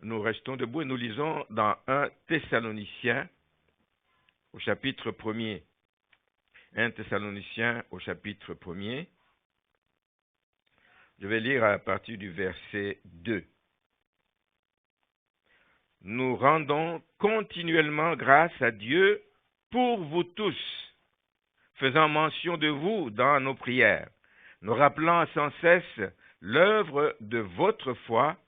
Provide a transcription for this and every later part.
nous restons debout et nous lisons dans 1 Thessaloniciens au chapitre 1er. 1 Thessaloniciens au chapitre 1er. Je vais lire à partir du verset 2. Nous rendons continuellement grâce à Dieu pour vous tous, faisant mention de vous dans nos prières, nous rappelant sans cesse l'œuvre de votre foi,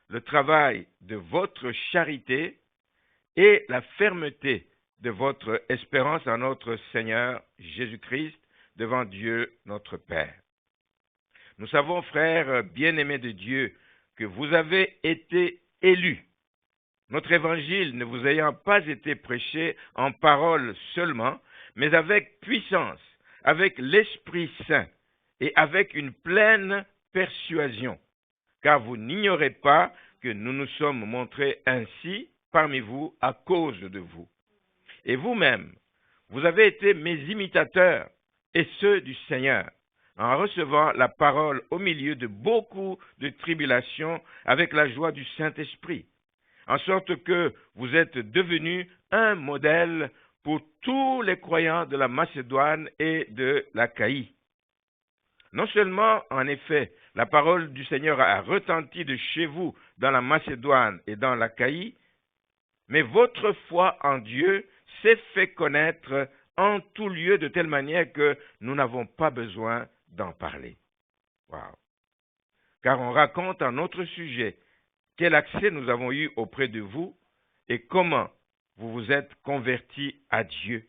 le travail de votre charité et la fermeté de votre espérance en notre Seigneur Jésus-Christ devant Dieu notre Père. Nous savons, frères bien-aimés de Dieu, que vous avez été élus, notre évangile ne vous ayant pas été prêché en parole seulement, mais avec puissance, avec l'Esprit Saint et avec une pleine persuasion, car vous n'ignorez pas que nous nous sommes montrés ainsi parmi vous à cause de vous. Et vous-même, vous avez été mes imitateurs et ceux du Seigneur, en recevant la parole au milieu de beaucoup de tribulations avec la joie du Saint-Esprit, en sorte que vous êtes devenus un modèle pour tous les croyants de la Macédoine et de l'Achaïe. Non seulement, en effet, la parole du Seigneur a retenti de chez vous dans la Macédoine et dans l'Achaïe, mais votre foi en Dieu s'est fait connaître en tout lieu de telle manière que nous n'avons pas besoin d'en parler. Wow. Car on raconte en notre sujet quel accès nous avons eu auprès de vous et comment vous vous êtes convertis à Dieu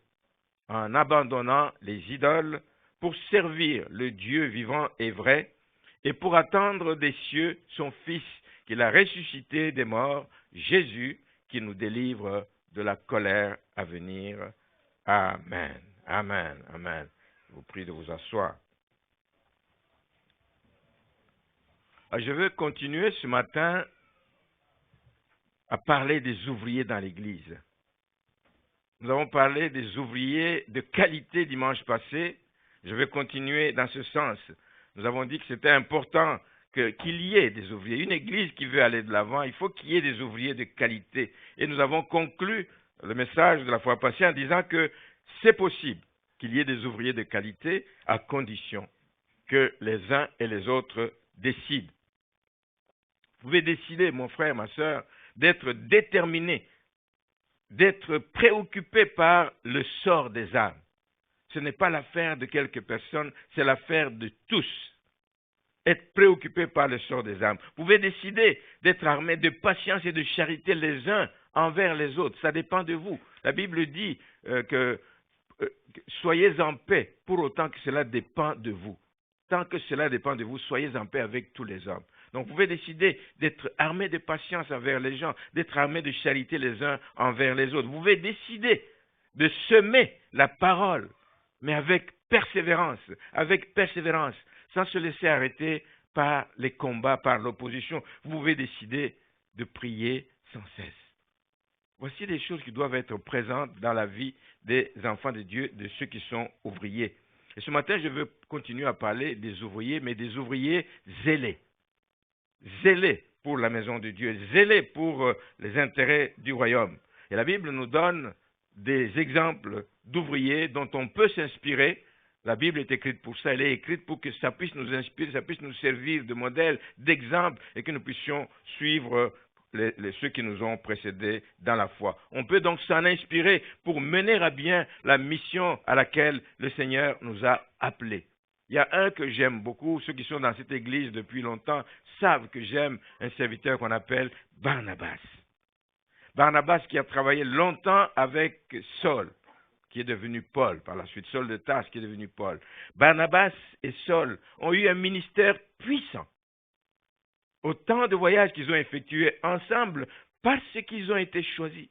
en abandonnant les idoles pour servir le Dieu vivant et vrai et pour attendre des cieux son Fils qu'il a ressuscité des morts, Jésus, qui nous délivre de la colère à venir. Amen. Amen. Amen. Je vous prie de vous asseoir. Je veux continuer ce matin à parler des ouvriers dans l'Église. Nous avons parlé des ouvriers de qualité dimanche passé. Je vais continuer dans ce sens. Nous avons dit que c'était important qu'il y ait des ouvriers. Une Église qui veut aller de l'avant, il faut qu'il y ait des ouvriers de qualité. Et nous avons conclu le message de la fois passée en disant que c'est possible qu'il y ait des ouvriers de qualité à condition que les uns et les autres décident. Vous pouvez décider, mon frère, ma sœur, d'être déterminé, d'être préoccupé par le sort des âmes. Ce n'est pas l'affaire de quelques personnes, c'est l'affaire de tous. Être préoccupé par le sort des âmes. Vous pouvez décider d'être armé de patience et de charité les uns envers les autres. Ça dépend de vous. La Bible dit que soyez en paix pour autant que cela dépend de vous. Tant que cela dépend de vous, soyez en paix avec tous les hommes. Donc vous pouvez décider d'être armé de patience envers les gens, d'être armé de charité les uns envers les autres. Vous pouvez décider de semer la parole, mais avec persévérance, sans se laisser arrêter par les combats, par l'opposition. Vous pouvez décider de prier sans cesse. Voici des choses qui doivent être présentes dans la vie des enfants de Dieu, de ceux qui sont ouvriers. Et ce matin, je veux continuer à parler des ouvriers, mais des ouvriers zélés. Zélés pour la maison de Dieu, zélés pour les intérêts du royaume. Et la Bible nous donne des exemples d'ouvriers dont on peut s'inspirer. La Bible est écrite pour ça, elle est écrite pour que ça puisse nous inspirer, ça puisse nous servir de modèle, d'exemple, et que nous puissions suivre ceux qui nous ont précédés dans la foi. On peut donc s'en inspirer pour mener à bien la mission à laquelle le Seigneur nous a appelés. Il y a un que j'aime beaucoup, ceux qui sont dans cette église depuis longtemps savent que j'aime un serviteur qu'on appelle Barnabas. Barnabas qui a travaillé longtemps avec Saul, qui est devenu Paul par la suite, Saul de Tarse qui est devenu Paul. Barnabas et Saul ont eu un ministère puissant. Autant de voyages qu'ils ont effectués ensemble parce qu'ils ont été choisis.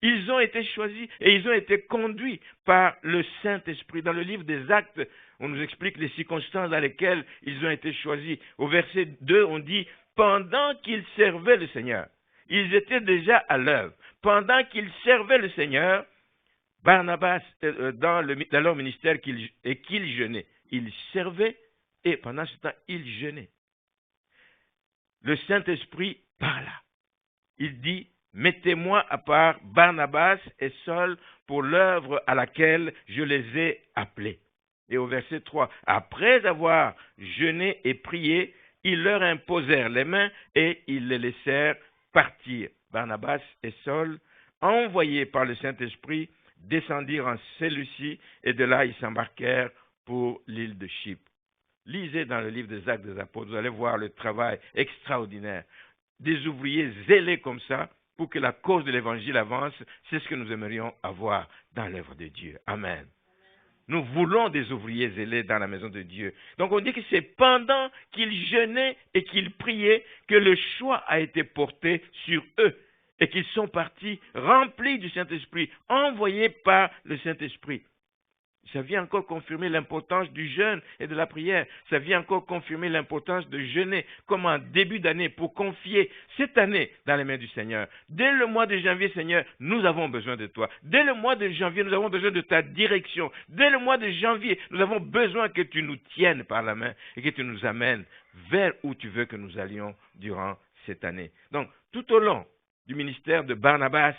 Ils ont été choisis et ils ont été conduits par le Saint-Esprit. Dans le livre des Actes, on nous explique les circonstances dans lesquelles ils ont été choisis. Au verset 2, on dit « Pendant qu'ils servaient le Seigneur ». Ils étaient déjà à l'œuvre. Pendant qu'ils servaient le Seigneur, Barnabas, dans leur ministère, qu'ils jeûnaient. Ils servaient et pendant ce temps, ils jeûnaient. Le Saint-Esprit parla. il dit, mettez-moi à part Barnabas et Saul pour l'œuvre à laquelle je les ai appelés. Et au verset 3, après avoir jeûné et prié, ils leur imposèrent les mains et ils les laissèrent partir. Barnabas et Saul, envoyés par le Saint-Esprit, descendirent en Séleucie et de là ils s'embarquèrent pour l'île de Chypre. Lisez dans le livre des Actes des Apôtres, vous allez voir le travail extraordinaire. Des ouvriers zélés comme ça pour que la cause de l'Évangile avance, c'est ce que nous aimerions avoir dans l'œuvre de Dieu. Amen. Nous voulons des ouvriers zélés dans la maison de Dieu. Donc on dit que c'est pendant qu'ils jeûnaient et qu'ils priaient que le choix a été porté sur eux et qu'ils sont partis remplis du Saint-Esprit, envoyés par le Saint-Esprit. Ça vient encore confirmer l'importance du jeûne et de la prière. Ça vient encore confirmer l'importance de jeûner comme en début d'année pour confier cette année dans les mains du Seigneur. Dès le mois de janvier, Seigneur, nous avons besoin de toi. Dès le mois de janvier, nous avons besoin de ta direction. Dès le mois de janvier, nous avons besoin que tu nous tiennes par la main et que tu nous amènes vers où tu veux que nous allions durant cette année. Donc, tout au long du ministère de Barnabas,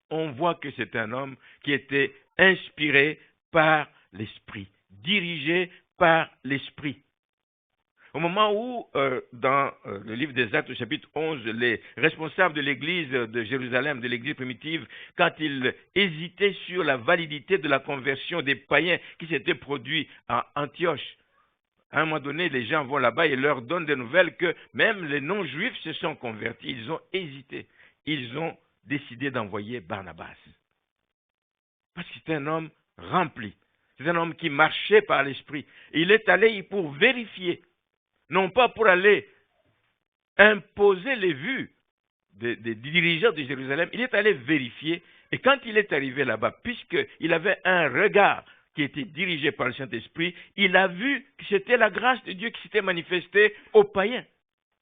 on voit que c'est un homme qui était inspiré par l'Esprit, dirigé par l'Esprit. Au moment où, dans le livre des Actes, au chapitre 11, les responsables de l'église de Jérusalem, de l'église primitive, quand ils hésitaient sur la validité de la conversion des païens qui s'étaient produits à Antioche, à un moment donné, les gens vont là-bas et leur donnent des nouvelles que même les non-juifs se sont convertis. Ils ont hésité. Ils ont décidé d'envoyer Barnabas. Parce que c'est un homme rempli. C'est un homme qui marchait par l'Esprit. Il est allé pour vérifier, non pas pour aller imposer les vues des dirigeants de Jérusalem. Il est allé vérifier. Et quand il est arrivé là-bas, puisqu'il avait un regard qui était dirigé par le Saint-Esprit, il a vu que c'était la grâce de Dieu qui s'était manifestée aux païens.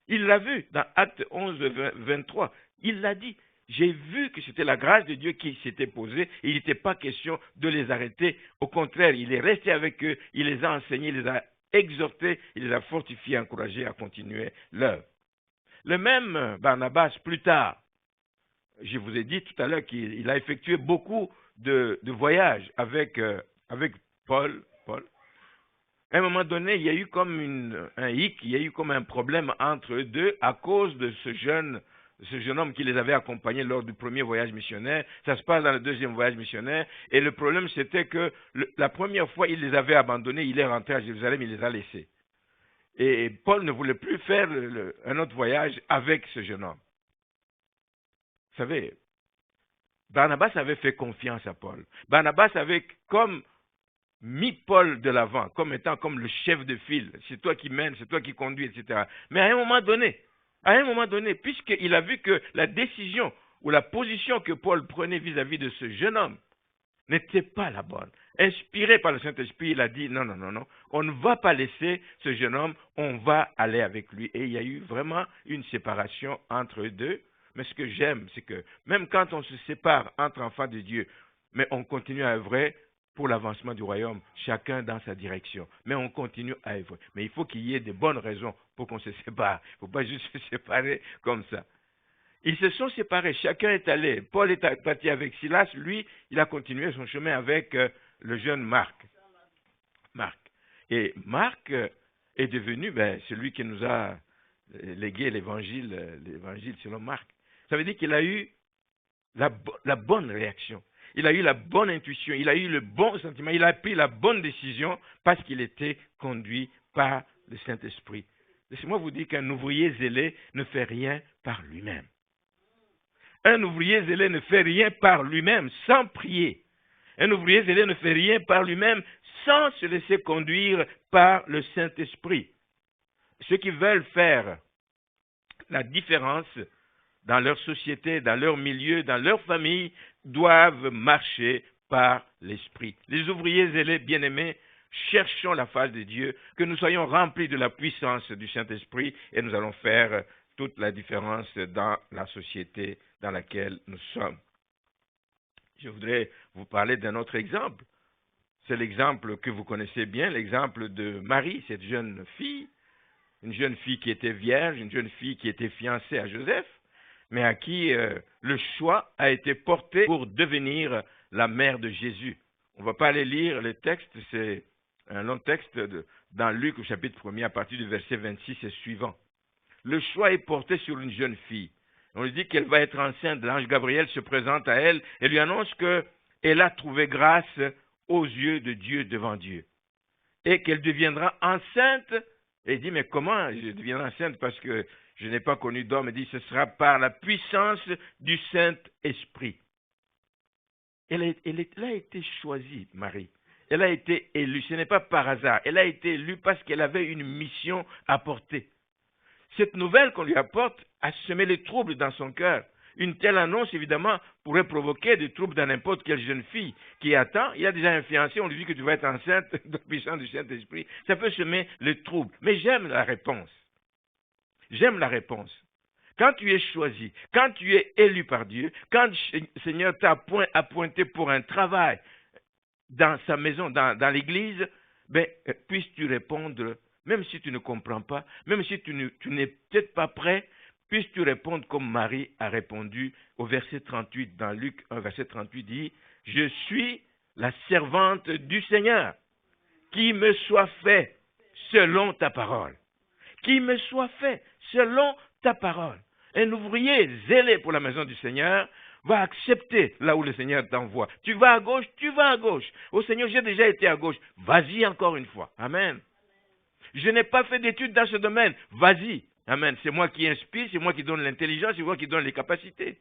Il l'a vu dans Acte 11, 23. Il l'a dit. J'ai vu que c'était la grâce de Dieu qui s'était posée et il n'était pas question de les arrêter. Au contraire, il est resté avec eux, il les a enseignés, il les a exhortés, il les a fortifiés, encouragés à continuer l'œuvre. Le même Barnabas, plus tard, je vous ai dit tout à l'heure qu'il a effectué beaucoup de voyages avec Paul. À un moment donné, il y a eu comme un hic, il y a eu comme un problème entre eux deux à cause de ce jeune homme qui les avait accompagnés lors du premier voyage missionnaire. Ça se passe dans le deuxième voyage missionnaire. Et le problème, c'était que la première fois, il les avait abandonnés, il est rentré à Jérusalem, il les a laissés. Et Paul ne voulait plus faire un autre voyage avec ce jeune homme. Vous savez, Barnabas avait fait confiance à Paul. Barnabas avait comme mis Paul de l'avant, comme étant comme le chef de file. C'est toi qui mènes, c'est toi qui conduis, etc. Mais à un moment donné, puisqu'il a vu que la décision ou la position que Paul prenait vis-à-vis de ce jeune homme n'était pas la bonne. Inspiré par le Saint-Esprit, il a dit non, on ne va pas laisser ce jeune homme, on va aller avec lui. Et il y a eu vraiment une séparation entre eux deux. Mais ce que j'aime, c'est que même quand on se sépare entre enfants de Dieu, mais on continue à œuvrer pour l'avancement du royaume, chacun dans sa direction. Mais on continue à œuvrer. Mais il faut qu'il y ait de bonnes raisons pour qu'on se sépare. Il ne faut pas juste se séparer comme ça. Ils se sont séparés, chacun est allé. Paul est parti avec Silas, lui, il a continué son chemin avec le jeune Marc. Et Marc est devenu celui qui nous a légué l'évangile selon Marc. Ça veut dire qu'il a eu la bonne réaction. Il a eu la bonne intuition, il a eu le bon sentiment, il a pris la bonne décision parce qu'il était conduit par le Saint-Esprit. Laissez-moi vous dire qu'un ouvrier zélé ne fait rien par lui-même. Un ouvrier zélé ne fait rien par lui-même sans prier. Un ouvrier zélé ne fait rien par lui-même sans se laisser conduire par le Saint-Esprit. Ceux qui veulent faire la différence dans leur société, dans leur milieu, dans leur famille, doivent marcher par l'Esprit. Les ouvriers zélés, bien-aimés, cherchons la face de Dieu, que nous soyons remplis de la puissance du Saint-Esprit et nous allons faire toute la différence dans la société dans laquelle nous sommes. Je voudrais vous parler d'un autre exemple. C'est l'exemple que vous connaissez bien, l'exemple de Marie, une jeune fille qui était vierge, une jeune fille qui était fiancée à Joseph. mais à qui le choix a été porté pour devenir la mère de Jésus. On ne va pas aller lire les textes, c'est un long texte dans Luc au chapitre 1er à partir du verset 26 et suivant. Le choix est porté sur une jeune fille. On lui dit qu'elle va être enceinte. L'ange Gabriel se présente à elle et lui annonce qu'elle a trouvé grâce aux yeux de Dieu devant Dieu. Et qu'elle deviendra enceinte. Et il dit, mais comment je deviendrai enceinte parce que je n'ai pas connu d'homme. Il dit, ce sera par la puissance du Saint-Esprit. Elle a été choisie, Marie. Elle a été élue. Ce n'est pas par hasard. Elle a été élue parce qu'elle avait une mission à porter. Cette nouvelle qu'on lui apporte a semé les troubles dans son cœur. Une telle annonce, évidemment, pourrait provoquer des troubles dans n'importe quelle jeune fille qui attend. Il a déjà un fiancé, on lui dit que tu vas être enceinte de la puissance du Saint-Esprit. Ça peut semer les troubles. Mais j'aime la réponse. J'aime la réponse. Quand tu es choisi, quand tu es élu par Dieu, quand le Seigneur t'a appointé pour un travail dans sa maison, dans l'église, puisses-tu répondre. Même si tu ne comprends pas, même si tu n'es peut-être pas prêt, puisses-tu répondre comme Marie a répondu au verset 38, dans Luc 1, verset 38 dit, « Je suis la servante du Seigneur, qui me soit fait selon ta parole. » Qui me soit fait selon ta parole. Un ouvrier zélé pour la maison du Seigneur va accepter là où le Seigneur t'envoie. Tu vas à gauche, tu vas à gauche. Oh Seigneur, j'ai déjà été à gauche. Vas-y encore une fois. Amen. Je n'ai pas fait d'études dans ce domaine. Vas-y. Amen. C'est moi qui inspire, c'est moi qui donne l'intelligence, c'est moi qui donne les capacités.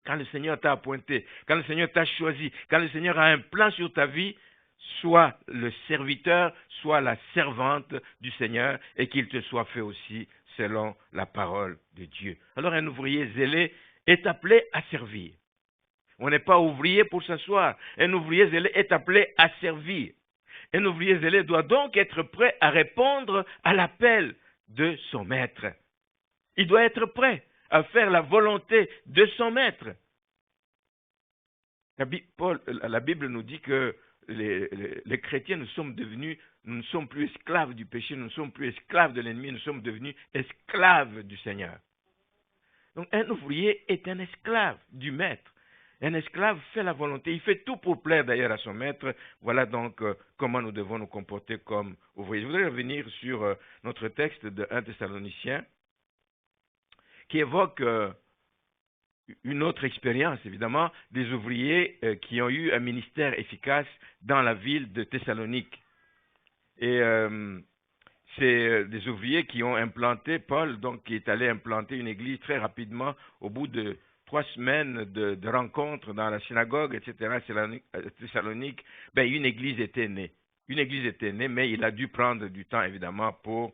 Quand le Seigneur t'a appointé, quand le Seigneur t'a choisi, quand le Seigneur a un plan sur ta vie, sois le serviteur, sois la servante du Seigneur et qu'il te soit fait aussi selon la parole de Dieu. Alors un ouvrier zélé est appelé à servir. On n'est pas ouvrier pour s'asseoir. Un ouvrier zélé est appelé à servir. Un ouvrier zélé doit donc être prêt à répondre à l'appel de son maître. Il doit être prêt à faire la volonté de son maître. La Bible nous dit que les chrétiens, nous ne sommes plus esclaves du péché, nous ne sommes plus esclaves de l'ennemi, nous sommes devenus esclaves du Seigneur. Donc un ouvrier est un esclave du maître. Un esclave fait la volonté, il fait tout pour plaire d'ailleurs à son maître. Voilà donc comment nous devons nous comporter comme ouvriers. Je voudrais revenir sur notre texte de 1 Thessaloniciens qui évoque une autre expérience, évidemment, des ouvriers qui ont eu un ministère efficace dans la ville de Thessalonique. Et c'est des ouvriers qui ont implanté, Paul, donc, qui est allé implanter une église très rapidement au bout de 3 semaines de rencontres dans la synagogue, etc., à Thessalonique, une église était née. Une église était née, mais il a dû prendre du temps, évidemment, pour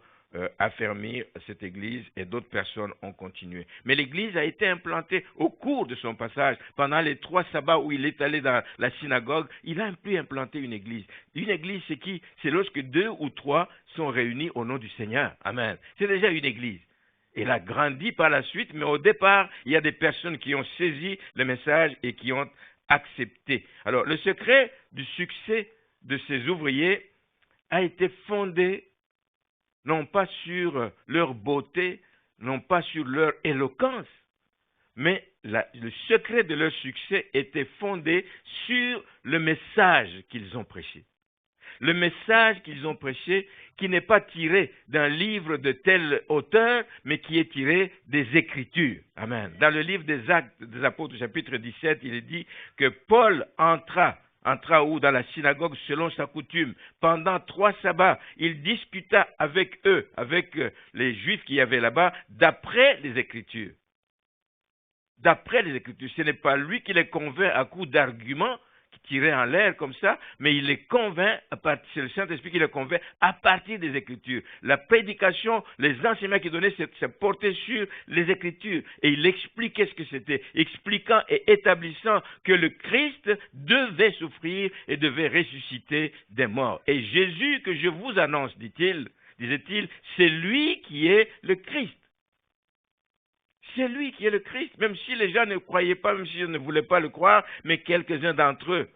affermir cette église et d'autres personnes ont continué. Mais l'église a été implantée au cours de son passage. Pendant les 3 sabbats où il est allé dans la synagogue, il a pu implanter une église. Une église, c'est qui? C'est lorsque 2 ou 3 sont réunis au nom du Seigneur. Amen. C'est déjà une église. Elle a grandi par la suite, mais au départ, il y a des personnes qui ont saisi le message et qui ont accepté. Alors, le secret du succès de ces ouvriers a été fondé non pas sur leur beauté, non pas sur leur éloquence, mais le secret de leur succès était fondé sur le message qu'ils ont prêché. Le message qu'ils ont prêché qui n'est pas tiré d'un livre de tel auteur, mais qui est tiré des Écritures. Amen. Dans le livre des Actes des Apôtres, chapitre 17, il est dit que Paul entra où dans la synagogue selon sa coutume. Pendant 3 sabbats, il discuta avec eux, avec les Juifs qui y avaient là-bas, d'après les Écritures. D'après les Écritures. Ce n'est pas lui qui les convainc à coups d'arguments qui tiraient en l'air comme ça, mais il les convainc, c'est le Saint-Esprit qui les convainc à partir des Écritures. La prédication, les enseignements qu'il donnait, c'est porté sur les Écritures. Et il expliquait ce que c'était, expliquant et établissant que le Christ devait souffrir et devait ressusciter des morts. Et Jésus que je vous annonce, disait-il, c'est lui qui est le Christ. C'est lui qui est le Christ, même si les gens ne croyaient pas, même s'ils ne voulaient pas le croire, mais quelques-uns d'entre eux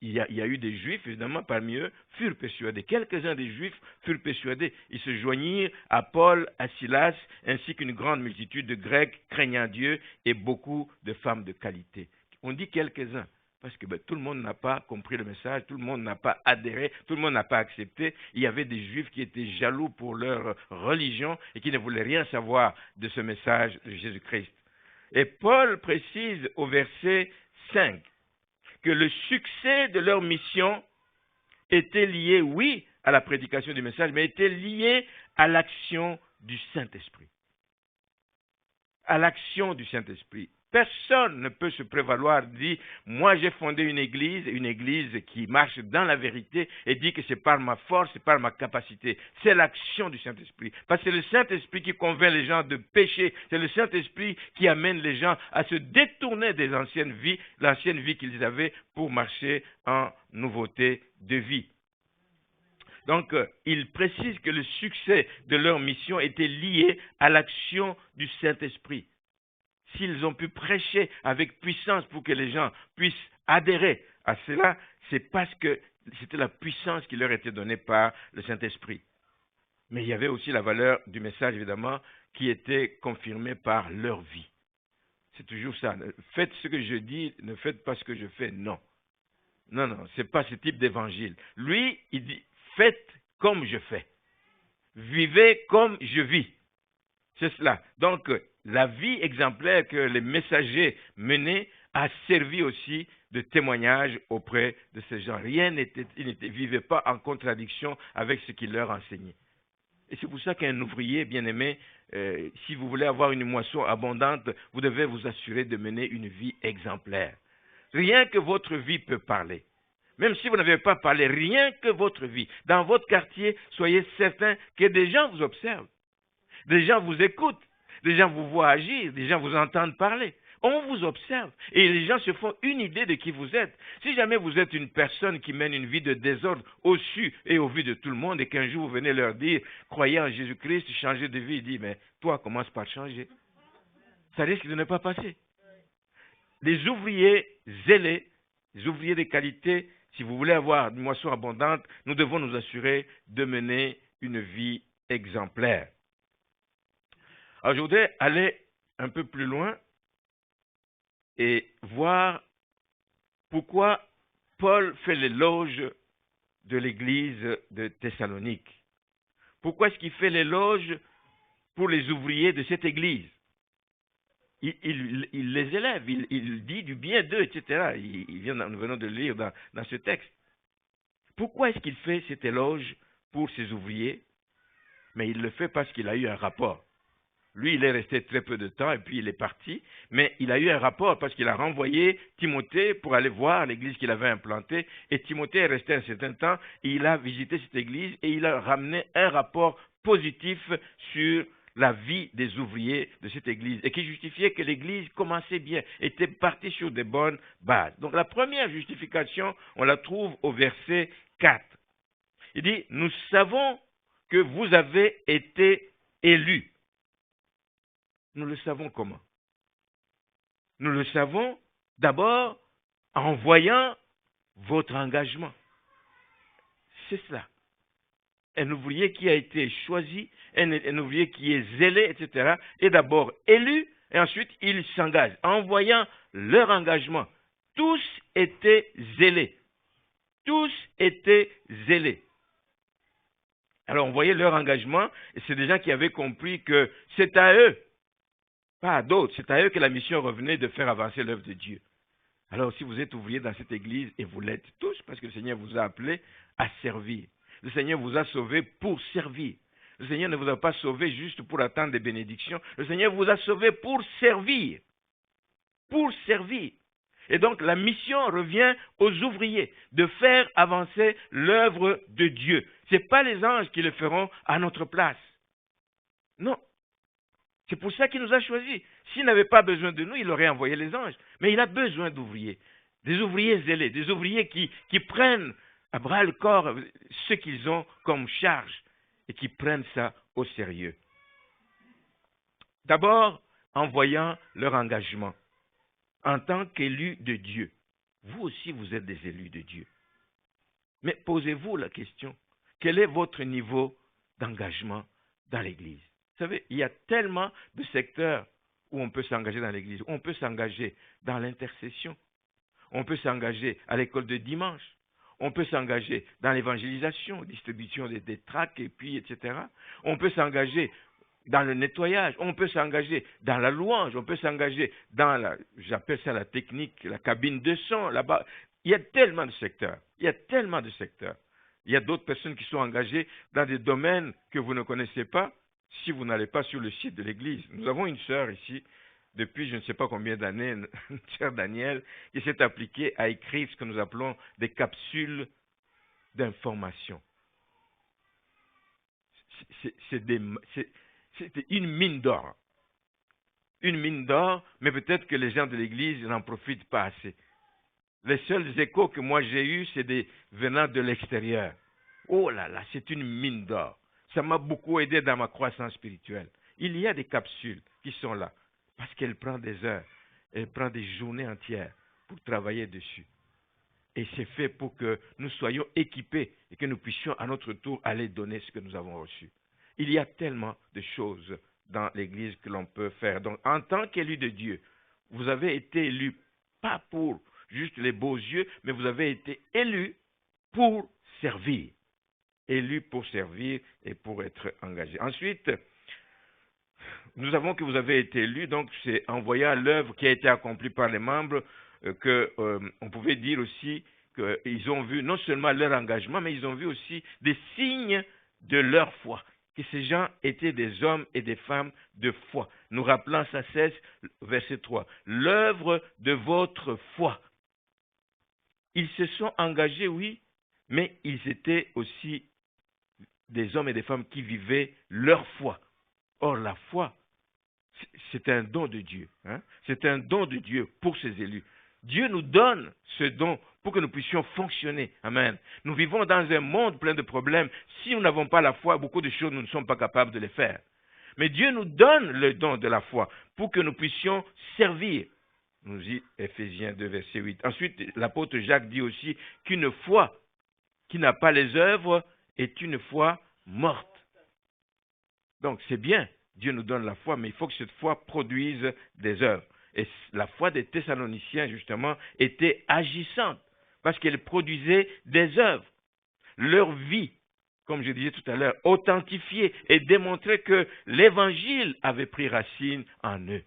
il y a eu des Juifs, évidemment, parmi eux, furent persuadés. Quelques-uns des Juifs furent persuadés. Ils se joignirent à Paul, à Silas, ainsi qu'une grande multitude de Grecs craignant Dieu et beaucoup de femmes de qualité. On dit quelques-uns, parce que tout le monde n'a pas compris le message, tout le monde n'a pas adhéré, tout le monde n'a pas accepté. Il y avait des Juifs qui étaient jaloux pour leur religion et qui ne voulaient rien savoir de ce message de Jésus-Christ. Et Paul précise au verset 5 que le succès de leur mission était lié, oui, à la prédication du message, mais était lié à l'action du Saint-Esprit. À l'action du Saint-Esprit. Personne ne peut se prévaloir de dire, moi j'ai fondé une église qui marche dans la vérité et dit que c'est par ma force, c'est par ma capacité. C'est l'action du Saint-Esprit. Parce que c'est le Saint-Esprit qui convainc les gens de pécher. C'est le Saint-Esprit qui amène les gens à se détourner des anciennes vies, l'ancienne vie qu'ils avaient pour marcher en nouveauté de vie. Donc, il précise que le succès de leur mission était lié à l'action du Saint-Esprit. S'ils ont pu prêcher avec puissance pour que les gens puissent adhérer à cela, c'est parce que c'était la puissance qui leur était donnée par le Saint-Esprit. Mais il y avait aussi la valeur du message, évidemment, qui était confirmée par leur vie. C'est toujours ça. Faites ce que je dis, ne faites pas ce que je fais. Non. Non, non, ce n'est pas ce type d'évangile. Lui, il dit, faites comme je fais. Vivez comme je vis. C'est cela. Donc, la vie exemplaire que les messagers menaient a servi aussi de témoignage auprès de ces gens. Ils ne vivaient pas en contradiction avec ce qu'il leur enseignait. Et c'est pour ça qu'un ouvrier, bien aimé, si vous voulez avoir une moisson abondante, vous devez vous assurer de mener une vie exemplaire. Rien que votre vie peut parler. Même si vous n'avez pas parlé, rien que votre vie. Dans votre quartier, soyez certain que des gens vous observent. Des gens vous écoutent. Des gens vous voient agir. Des gens vous entendent parler. On vous observe. Et les gens se font une idée de qui vous êtes. Si jamais vous êtes une personne qui mène une vie de désordre au su et au vu de tout le monde et qu'un jour vous venez leur dire, croyez en Jésus-Christ, changez de vie, il dit, mais toi, commence par changer. Ça risque de ne pas passer. Les ouvriers zélés, les ouvriers de qualité, si vous voulez avoir une moisson abondante, nous devons nous assurer de mener une vie exemplaire. Alors, je voudrais aller un peu plus loin et voir pourquoi Paul fait l'éloge de l'église de Thessalonique. Pourquoi est-ce qu'il fait l'éloge pour les ouvriers de cette église? Il les élève, il dit du bien d'eux, etc. Nous venons de le lire dans ce texte. Pourquoi est-ce qu'il fait cet éloge pour ses ouvriers? Mais il le fait parce qu'il a eu un rapport. Lui, il est resté très peu de temps et puis il est parti. Mais il a eu un rapport parce qu'il a renvoyé Timothée pour aller voir l'église qu'il avait implantée. Et Timothée est resté un certain temps et il a visité cette église et il a ramené un rapport positif sur la vie des ouvriers de cette église et qui justifiait que l'église commençait bien, était partie sur de bonnes bases. Donc la première justification, on la trouve au verset 4. Il dit, nous savons que vous avez été élus. Nous le savons comment? Nous le savons d'abord en voyant votre engagement. C'est cela. Un ouvrier qui a été choisi, un ouvrier qui est zélé, etc., est d'abord élu et ensuite il s'engage. En voyant leur engagement, tous étaient zélés. Tous étaient zélés. Alors on voyait leur engagement et c'est des gens qui avaient compris que c'est à eux, pas à d'autres, c'est à eux que la mission revenait de faire avancer l'œuvre de Dieu. Alors si vous êtes ouvrier dans cette église, et vous l'êtes tous, parce que le Seigneur vous a appelé à servir. Le Seigneur vous a sauvé pour servir. Le Seigneur ne vous a pas sauvé juste pour attendre des bénédictions. Le Seigneur vous a sauvé pour servir. Pour servir. Et donc la mission revient aux ouvriers de faire avancer l'œuvre de Dieu. Ce n'est pas les anges qui le feront à notre place. Non. C'est pour ça qu'il nous a choisis. S'il n'avait pas besoin de nous, il aurait envoyé les anges. Mais il a besoin d'ouvriers. Des ouvriers zélés, des ouvriers qui prennent à bras le corps ce qu'ils ont comme charge et qui prennent ça au sérieux. D'abord, en voyant leur engagement en tant qu'élus de Dieu. vous aussi vous êtes des élus de Dieu. Mais posez-vous la question, quel est votre niveau d'engagement dans l'Église? Vous savez, il y a tellement de secteurs où on peut s'engager dans l'Église. On peut s'engager dans l'intercession. On peut s'engager à l'école de dimanche. On peut s'engager dans l'évangélisation, distribution des tracts, et puis, etc. On peut s'engager dans le nettoyage. On peut s'engager dans la louange. On peut s'engager dans j'appelle ça la technique, la cabine de son, là-bas. Il y a tellement de secteurs. Il y a tellement de secteurs. Il y a d'autres personnes qui sont engagées dans des domaines que vous ne connaissez pas si vous n'allez pas sur le site de l'Église. Nous avons une sœur ici, depuis je ne sais pas combien d'années, une sœur Danielle, qui s'est appliquée à écrire ce que nous appelons des capsules d'information. C'est une mine d'or. Une mine d'or, mais peut-être que les gens de l'Église n'en profitent pas assez. Les seuls échos que moi j'ai eus, c'est venant de l'extérieur. Oh là là, c'est une mine d'or. Ça m'a beaucoup aidé dans ma croissance spirituelle. Il y a des capsules qui sont là, parce qu'elle prend des heures, elle prend des journées entières pour travailler dessus. Et c'est fait pour que nous soyons équipés et que nous puissions à notre tour aller donner ce que nous avons reçu. Il y a tellement de choses dans l'Église que l'on peut faire. Donc, en tant qu'élu de Dieu, vous avez été élu pas pour juste les beaux yeux, mais vous avez été élu pour servir. Élu pour servir et pour être engagé. Ensuite, nous avons que vous avez été élu, donc c'est en voyant l'œuvre qui a été accomplie par les membres on pouvait dire aussi qu'ils ont vu non seulement leur engagement, mais ils ont vu aussi des signes de leur foi. Que ces gens étaient des hommes et des femmes de foi. Nous rappelons ça 16, verset 3. L'œuvre de votre foi. Ils se sont engagés, oui, mais ils étaient aussi des hommes et des femmes qui vivaient leur foi. Or, la foi, c'est un don de Dieu. Hein? C'est un don de Dieu pour ses élus. Dieu nous donne ce don pour que nous puissions fonctionner. Amen. Nous vivons dans un monde plein de problèmes. Si nous n'avons pas la foi, beaucoup de choses, nous ne sommes pas capables de les faire. Mais Dieu nous donne le don de la foi pour que nous puissions servir. Nous dit Éphésiens 2, verset 8. Ensuite, l'apôtre Jacques dit aussi qu'une foi qui n'a pas les œuvres est une foi morte. Donc, c'est bien, Dieu nous donne la foi, mais il faut que cette foi produise des œuvres. Et la foi des Thessaloniciens, justement, était agissante, parce qu'elle produisait des œuvres. Leur vie, comme je disais tout à l'heure, authentifiait et démontrait que l'Évangile avait pris racine en eux.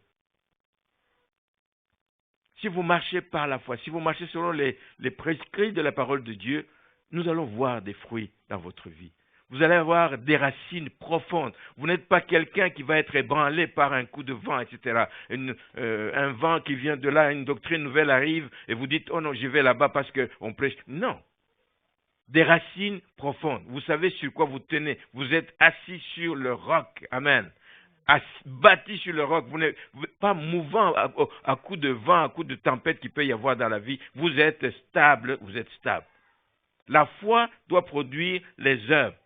Si vous marchez par la foi, si vous marchez selon les prescrits de la parole de Dieu, nous allons voir des fruits dans votre vie. Vous allez avoir des racines profondes. Vous n'êtes pas quelqu'un qui va être ébranlé par un coup de vent, etc. Un vent qui vient de là, une doctrine nouvelle arrive, et vous dites, oh non, je vais là-bas parce qu'on prêche. Non. Des racines profondes. Vous savez sur quoi vous tenez. Vous êtes assis sur le roc. Amen. Bâti sur le roc. Vous n'êtes pas mouvant à coup de vent, à coup de tempête qu'il peut y avoir dans la vie. Vous êtes stable. Vous êtes stable. La foi doit produire les œuvres.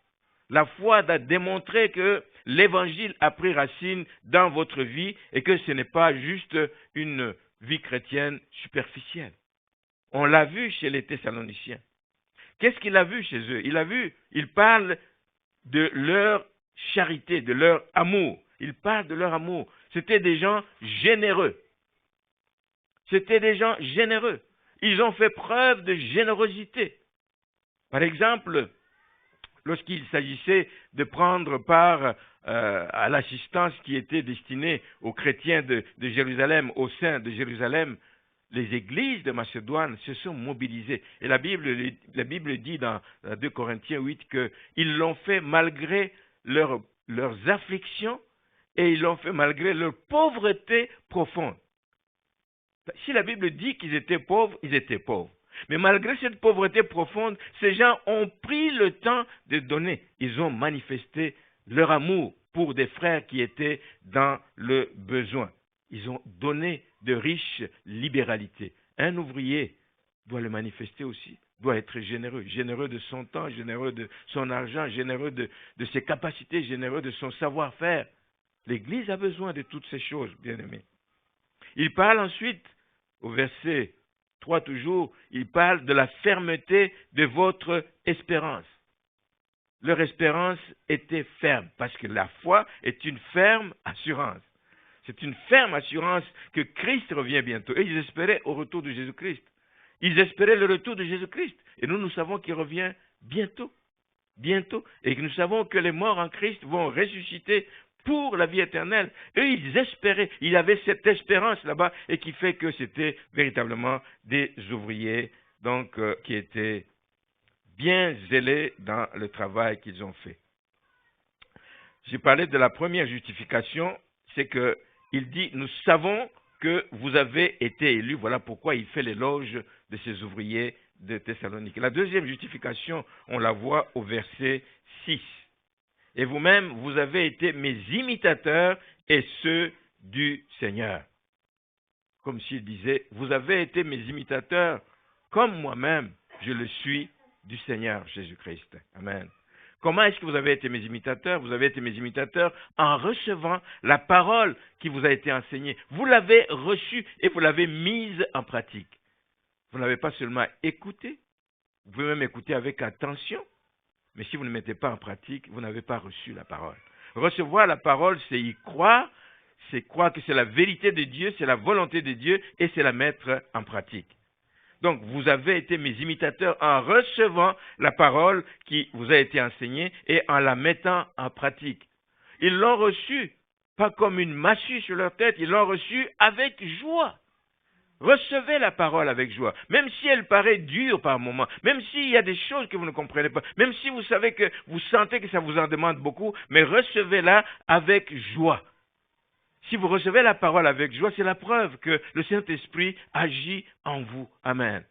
La foi doit démontrer que l'Évangile a pris racine dans votre vie et que ce n'est pas juste une vie chrétienne superficielle. On l'a vu chez les Thessaloniciens. Qu'est-ce qu'il a vu chez eux? Il parle de leur charité, de leur amour. Il parle de leur amour. C'était des gens généreux. C'était des gens généreux. Ils ont fait preuve de générosité. Par exemple, lorsqu'il s'agissait de prendre part à l'assistance qui était destinée aux chrétiens de Jérusalem, au sein de Jérusalem, les églises de Macédoine se sont mobilisées. Et la Bible dit dans 2 Corinthiens 8 qu'ils l'ont fait malgré leurs afflictions et ils l'ont fait malgré leur pauvreté profonde. Si la Bible dit qu'ils étaient pauvres, ils étaient pauvres. Mais malgré cette pauvreté profonde, ces gens ont pris le temps de donner. Ils ont manifesté leur amour pour des frères qui étaient dans le besoin. Ils ont donné de riches libéralités. Un ouvrier doit le manifester aussi, doit être généreux. Généreux de son temps, généreux de son argent, généreux de ses capacités, généreux de son savoir-faire. L'Église a besoin de toutes ces choses, bien-aimés. Il parle ensuite, au verset 3 toujours, il parle de la fermeté de votre espérance. Leur espérance était ferme, parce que la foi est une ferme assurance. C'est une ferme assurance que Christ revient bientôt. Et ils espéraient au retour de Jésus-Christ. Ils espéraient le retour de Jésus-Christ. Et nous savons qu'il revient bientôt. Bientôt. Et que nous savons que les morts en Christ vont ressusciter pour la vie éternelle. Eux, ils espéraient. Ils avaient cette espérance là-bas et qui fait que c'était véritablement des ouvriers donc, qui étaient bien zélés dans le travail qu'ils ont fait. J'ai parlé de la première justification, c'est que il dit, nous savons que vous avez été élus. Voilà pourquoi il fait l'éloge de ces ouvriers de Thessalonique. La deuxième justification, on la voit au verset 6. Et vous-même, vous avez été mes imitateurs et ceux du Seigneur. Comme s'il disait, vous avez été mes imitateurs, comme moi-même, je le suis du Seigneur Jésus-Christ. Amen. Comment est-ce que vous avez été mes imitateurs? Vous avez été mes imitateurs en recevant la parole qui vous a été enseignée. Vous l'avez reçue et vous l'avez mise en pratique. Vous n'avez pas seulement écouté, vous pouvez même écouter avec attention, mais si vous ne mettez pas en pratique, vous n'avez pas reçu la parole. Recevoir la parole, c'est y croire, c'est croire que c'est la vérité de Dieu, c'est la volonté de Dieu et c'est la mettre en pratique. Donc, vous avez été mes imitateurs en recevant la parole qui vous a été enseignée et en la mettant en pratique. Ils l'ont reçue, pas comme une massue sur leur tête, ils l'ont reçue avec joie. Recevez la parole avec joie, même si elle paraît dure par moments, même s'il y a des choses que vous ne comprenez pas, même si vous savez que vous sentez que ça vous en demande beaucoup, mais recevez-la avec joie. Si vous recevez la parole avec joie, c'est la preuve que le Saint-Esprit agit en vous. Amen.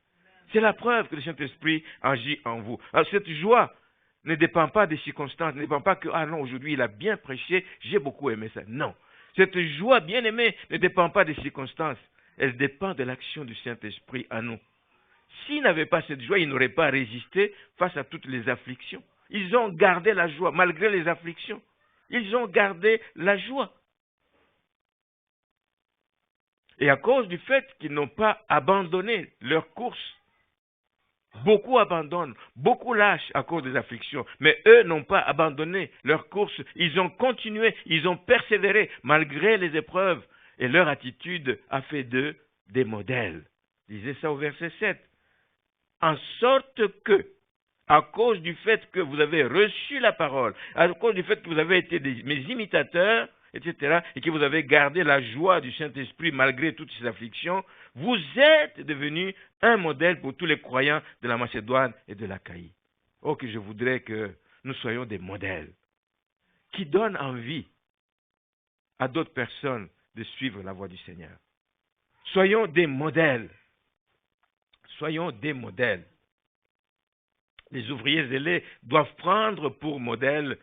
C'est la preuve que le Saint-Esprit agit en vous. Alors cette joie ne dépend pas des circonstances, ne dépend pas que, ah non, aujourd'hui il a bien prêché, j'ai beaucoup aimé ça. Non. Cette joie bien aimée ne dépend pas des circonstances, elle dépend de l'action du Saint-Esprit en nous. S'ils n'avaient pas cette joie, ils n'auraient pas résisté face à toutes les afflictions. Ils ont gardé la joie, malgré les afflictions. Ils ont gardé la joie. Et à cause du fait qu'ils n'ont pas abandonné leur course, beaucoup abandonnent, beaucoup lâchent à cause des afflictions, mais eux n'ont pas abandonné leur course, ils ont continué, ils ont persévéré malgré les épreuves, et leur attitude a fait d'eux des modèles. Lisez ça au verset 7. En sorte que, à cause du fait que vous avez reçu la parole, à cause du fait que vous avez été mes imitateurs, etc., et que vous avez gardé la joie du Saint-Esprit malgré toutes ces afflictions, vous êtes devenus un modèle pour tous les croyants de la Macédoine et de l'Achaïe. Oh, que je voudrais que nous soyons des modèles qui donnent envie à d'autres personnes de suivre la voie du Seigneur. Soyons des modèles. Soyons des modèles. Les ouvriers zélés doivent prendre pour modèle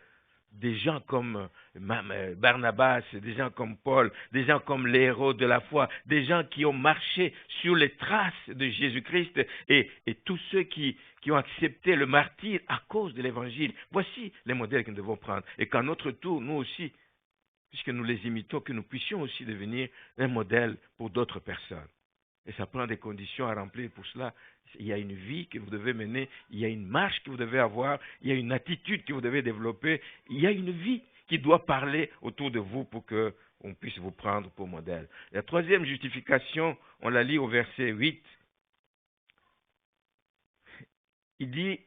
des gens comme Barnabas, des gens comme Paul, des gens comme les héros de la foi, des gens qui ont marché sur les traces de Jésus-Christ et tous ceux qui ont accepté le martyre à cause de l'Évangile. Voici les modèles que nous devons prendre. Et qu'à notre tour, nous aussi, puisque nous les imitons, que nous puissions aussi devenir un modèle pour d'autres personnes. Et ça prend des conditions à remplir pour cela. Il y a une vie que vous devez mener, il y a une marche que vous devez avoir, il y a une attitude que vous devez développer, il y a une vie qui doit parler autour de vous pour qu'on puisse vous prendre pour modèle. La troisième justification, on la lit au verset 8. Il dit,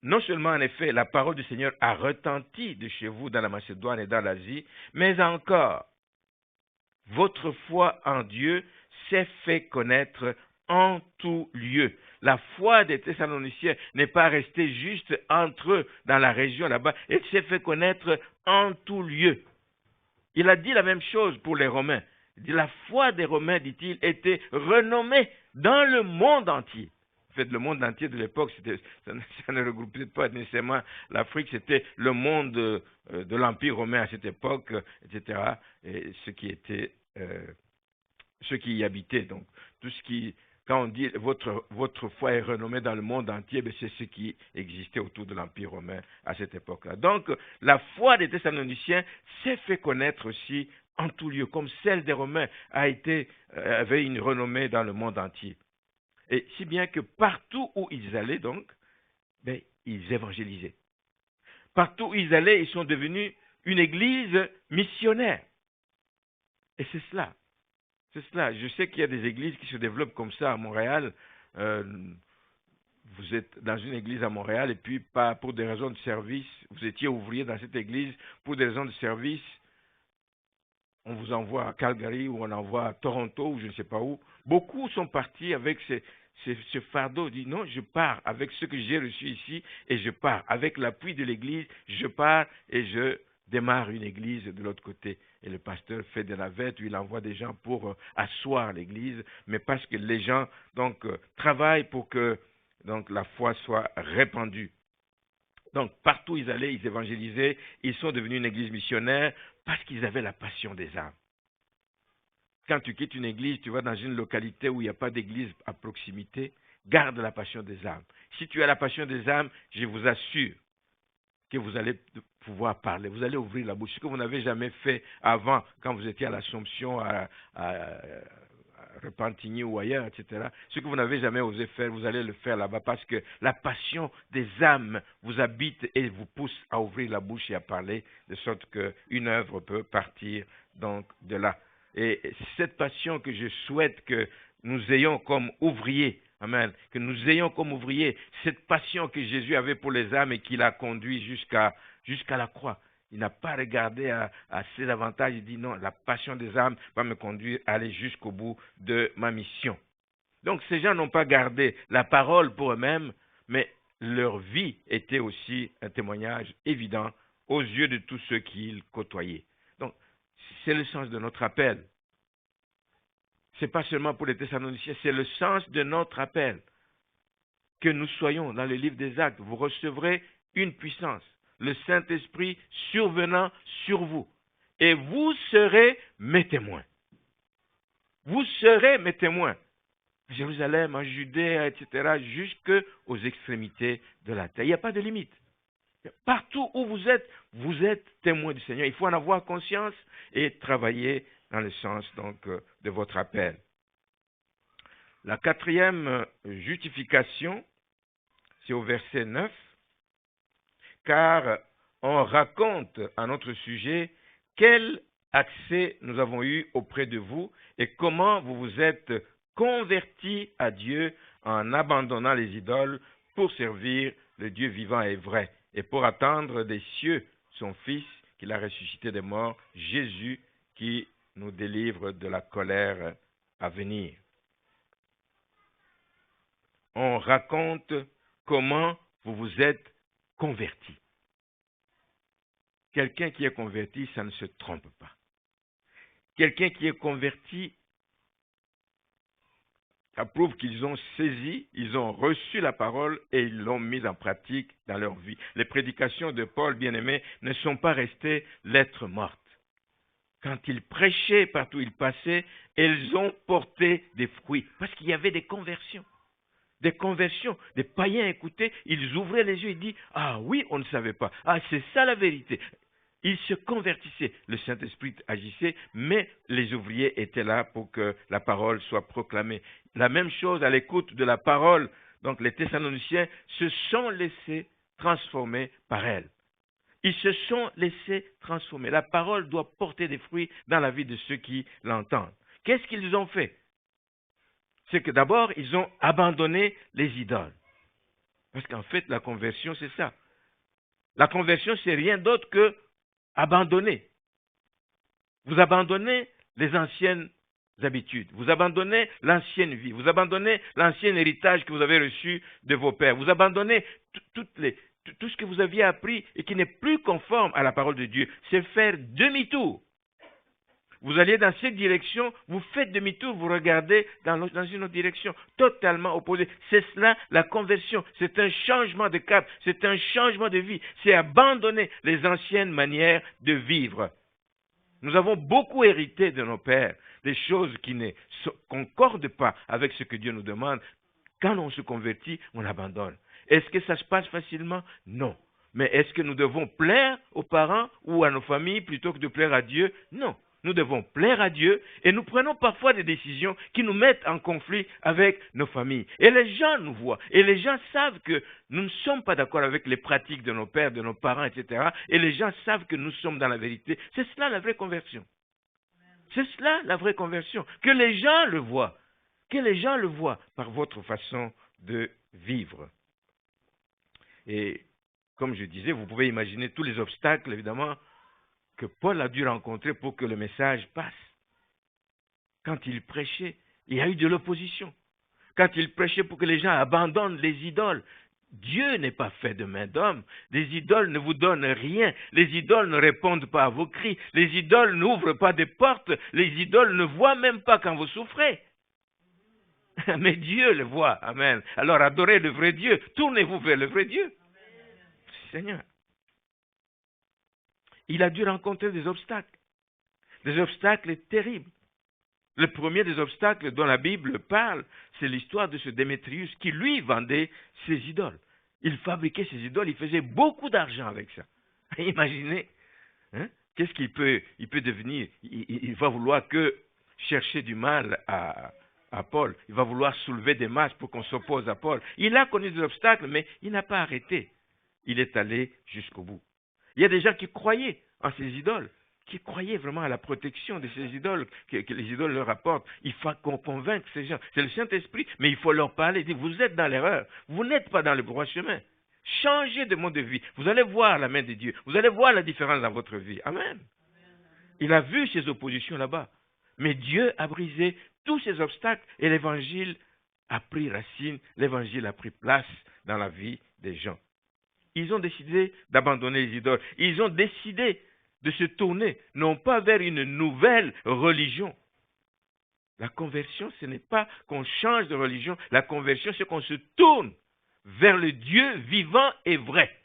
non seulement en effet la parole du Seigneur a retenti de chez vous dans la Macédoine et dans l'Asie, mais encore votre foi en Dieu s'est fait connaître en tout lieu. La foi des Thessaloniciens n'est pas restée juste entre eux dans la région là-bas, elle s'est fait connaître en tout lieu. Il a dit la même chose pour les Romains. Il dit, la foi des Romains, dit-il, était renommée dans le monde entier. En fait, le monde entier de l'époque, ça ne regroupait pas nécessairement l'Afrique, c'était le monde de l'Empire romain à cette époque, etc. Et ceux qui y habitaient, donc tout ce qui quand on dit votre foi est renommée dans le monde entier, c'est ce qui existait autour de l'Empire romain à cette époque-là. Donc, la foi des Thessaloniciens s'est fait connaître aussi en tout lieu, comme celle des Romains avait une renommée dans le monde entier. Et si bien que partout où ils allaient, donc, ils évangélisaient. Partout où ils allaient, ils sont devenus une église missionnaire. Et c'est cela. C'est cela. Je sais qu'il y a des églises qui se développent comme ça à Montréal. Vous êtes dans une église à Montréal et puis pas pour des raisons de service, vous étiez ouvrier dans cette église pour des raisons de service, on vous envoie à Calgary ou on envoie à Toronto ou je ne sais pas où. Beaucoup sont partis avec ce fardeau, dit non, je pars avec ce que j'ai reçu ici et je pars. Avec l'appui de l'église, je pars et je démarre une église de l'autre côté. Et le pasteur fait des navettes où il envoie des gens pour asseoir l'église, mais parce que les gens travaillent pour que la foi soit répandue. Donc partout où ils allaient, ils évangélisaient, ils sont devenus une église missionnaire parce qu'ils avaient la passion des âmes. Quand tu quittes une église, tu vas dans une localité où il n'y a pas d'église à proximité, garde la passion des âmes. Si tu as la passion des âmes, je vous assure que vous allez pouvoir parler, vous allez ouvrir la bouche. Ce que vous n'avez jamais fait avant, quand vous étiez à l'Assomption, à Repentigny ou ailleurs, etc. Ce que vous n'avez jamais osé faire, vous allez le faire là-bas parce que la passion des âmes vous habite et vous pousse à ouvrir la bouche et à parler, de sorte qu'une œuvre peut partir donc de là. Et cette passion que je souhaite que nous ayons comme ouvriers, amen, que nous ayons comme ouvriers, cette passion que Jésus avait pour les âmes et qui l'a conduit jusqu'à la croix. Il n'a pas regardé à ses avantages, il dit non, la passion des âmes va me conduire à aller jusqu'au bout de ma mission. Donc ces gens n'ont pas gardé la parole pour eux-mêmes, mais leur vie était aussi un témoignage évident aux yeux de tous ceux qu'ils côtoyaient. Donc c'est le sens de notre appel. Ce n'est pas seulement pour les Thessaloniciens, c'est le sens de notre appel. Que nous soyons dans le livre des Actes, vous recevrez une puissance, le Saint-Esprit survenant sur vous, et vous serez mes témoins. Vous serez mes témoins. À Jérusalem, en Judée, etc., jusqu'aux extrémités de la terre. Il n'y a pas de limite. Partout où vous êtes témoin du Seigneur. Il faut en avoir conscience et travailler dans le sens donc de votre appel. La quatrième justification, c'est au verset 9, car on raconte à notre sujet quel accès nous avons eu auprès de vous et comment vous vous êtes convertis à Dieu en abandonnant les idoles pour servir le Dieu vivant et vrai et pour attendre des cieux son Fils qu'il a ressuscité des morts, Jésus qui nous délivre de la colère à venir. On raconte comment vous vous êtes convertis. Quelqu'un qui est converti, ça ne se trompe pas. Quelqu'un qui est converti, ça prouve qu'ils ont saisi, ils ont reçu la parole et ils l'ont mise en pratique dans leur vie. Les prédications de Paul, bien-aimé, ne sont pas restées lettres mortes. Quand il prêchait partout où il passait, elles ont porté des fruits parce qu'il y avait des conversions. Des conversions, des païens écoutaient, ils ouvraient les yeux et disaient « Ah oui, on ne savait pas. Ah, c'est ça la vérité. » Ils se convertissaient. Le Saint-Esprit agissait, mais les ouvriers étaient là pour que la parole soit proclamée. La même chose à l'écoute de la parole. Donc les Thessaloniciens se sont laissés transformer par elle. Ils se sont laissés transformer. La parole doit porter des fruits dans la vie de ceux qui l'entendent. Qu'est-ce qu'ils ont fait? C'est que d'abord, ils ont abandonné les idoles. Parce qu'en fait, la conversion, c'est ça. La conversion, c'est rien d'autre que abandonner. Vous abandonnez les anciennes habitudes. Vous abandonnez l'ancienne vie. Vous abandonnez l'ancien héritage que vous avez reçu de vos pères. Vous abandonnez tout ce que vous aviez appris et qui n'est plus conforme à la parole de Dieu. C'est faire demi-tour. Vous alliez dans cette direction, vous faites demi-tour, vous regardez dans une autre direction, totalement opposée. C'est cela la conversion, c'est un changement de cap, c'est un changement de vie, c'est abandonner les anciennes manières de vivre. Nous avons beaucoup hérité de nos pères, des choses qui ne concordent pas avec ce que Dieu nous demande, quand on se convertit, on abandonne. Est-ce que ça se passe facilement? Non. Mais est-ce que nous devons plaire aux parents ou à nos familles plutôt que de plaire à Dieu? Non. Nous devons plaire à Dieu et nous prenons parfois des décisions qui nous mettent en conflit avec nos familles. Et les gens nous voient et les gens savent que nous ne sommes pas d'accord avec les pratiques de nos pères, de nos parents, etc. Et les gens savent que nous sommes dans la vérité. C'est cela la vraie conversion. C'est cela la vraie conversion. Que les gens le voient. Que les gens le voient par votre façon de vivre. Et comme je disais, vous pouvez imaginer tous les obstacles, évidemment, que Paul a dû rencontrer pour que le message passe. Quand il prêchait, il y a eu de l'opposition. Quand il prêchait pour que les gens abandonnent les idoles, Dieu n'est pas fait de main d'homme. Les idoles ne vous donnent rien. Les idoles ne répondent pas à vos cris. Les idoles n'ouvrent pas des portes. Les idoles ne voient même pas quand vous souffrez. Mais Dieu le voit. Amen. Alors adorez le vrai Dieu. Tournez-vous vers le vrai Dieu. Seigneur. Il a dû rencontrer des obstacles terribles. Le premier des obstacles dont la Bible parle, c'est l'histoire de ce Démétrius qui, lui, vendait ses idoles. Il fabriquait ses idoles, il faisait beaucoup d'argent avec ça. Imaginez, hein? Qu'est-ce qu'il peut devenir? Il va vouloir que chercher du mal à Paul. Il va vouloir soulever des masses pour qu'on s'oppose à Paul. Il a connu des obstacles, mais il n'a pas arrêté. Il est allé jusqu'au bout. Il y a des gens qui croyaient en ces idoles, qui croyaient vraiment à la protection de ces idoles, que les idoles leur apportent. Il faut qu'on convainque ces gens. C'est le Saint-Esprit, mais il faut leur parler. Dire, vous êtes dans l'erreur. Vous n'êtes pas dans le droit chemin. Changez de mode de vie. Vous allez voir la main de Dieu. Vous allez voir la différence dans votre vie. Amen. Il a vu ces oppositions là-bas. Mais Dieu a brisé tous ces obstacles et l'évangile a pris racine. L'évangile a pris place dans la vie des gens. Ils ont décidé d'abandonner les idoles. Ils ont décidé de se tourner, non pas vers une nouvelle religion. La conversion, ce n'est pas qu'on change de religion. La conversion, c'est qu'on se tourne vers le Dieu vivant et vrai.